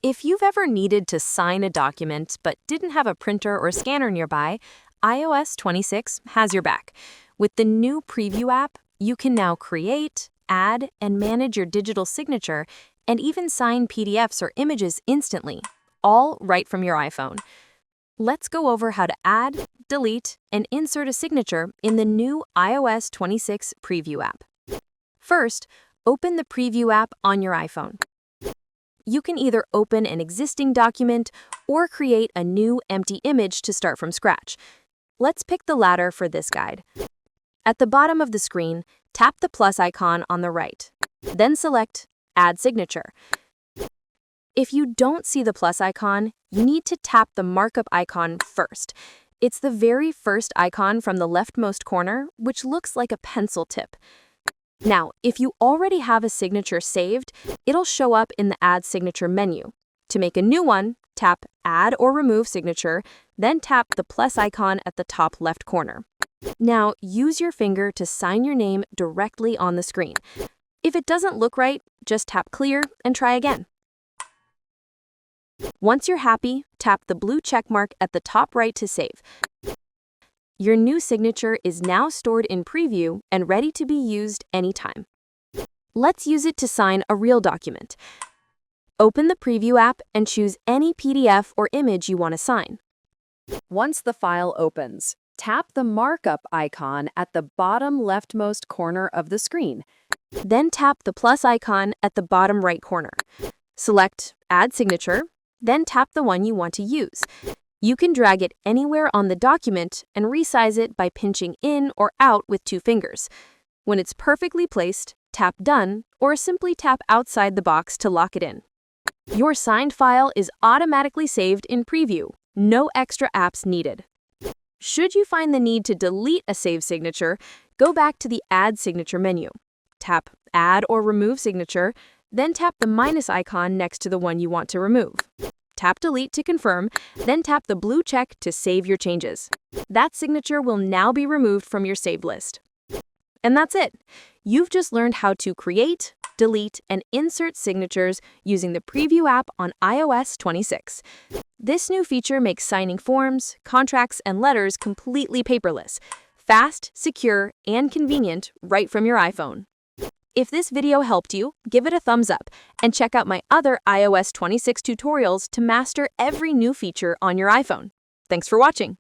If you've ever needed to sign a document but didn't have a printer or scanner nearby, iOS 26 has your back. With the new Preview app, you can now create, add, and manage your digital signature, and even sign PDFs or images instantly, all right from your iPhone. Let's go over how to add, delete, and insert a signature in the new iOS 26 Preview app. First, open the Preview app on your iPhone. You can either open an existing document or create a new empty image to start from scratch. Let's pick the latter for this guide. At the bottom of the screen, tap the plus icon on the right. Then select Add Signature. If you don't see the plus icon, you need to tap the markup icon first. It's the very first icon from the leftmost corner, which looks like a pencil tip. Now, if you already have a signature saved, it'll show up in the Add Signature menu. To make a new one, tap Add or Remove Signature, then tap the plus icon at the top left corner. Now, use your finger to sign your name directly on the screen. If it doesn't look right, just tap Clear and try again. Once you're happy, tap the blue check mark at the top right to save. Your new signature is now stored in Preview and ready to be used anytime. Let's use it to sign a real document. Open the Preview app and choose any PDF or image you want to sign. Once the file opens, tap the markup icon at the bottom leftmost corner of the screen. Then tap the plus icon at the bottom right corner. Select Add Signature, then tap the one you want to use. You can drag it anywhere on the document and resize it by pinching in or out with two fingers. When it's perfectly placed, tap Done or simply tap outside the box to lock it in. Your signed file is automatically saved in Preview. No extra apps needed. Should you find the need to delete a saved signature, go back to the Add Signature menu. Tap Add or Remove Signature, then tap the minus icon next to the one you want to remove. Tap Delete to confirm, then tap the blue check to save your changes. That signature will now be removed from your saved list. And that's it. You've just learned how to create, delete, and insert signatures using the Preview app on iOS 26. This new feature makes signing forms, contracts, and letters completely paperless, fast, secure, and convenient right from your iPhone. If this video helped you, give it a thumbs up and check out my other iOS 26 tutorials to master every new feature on your iPhone. Thanks for watching.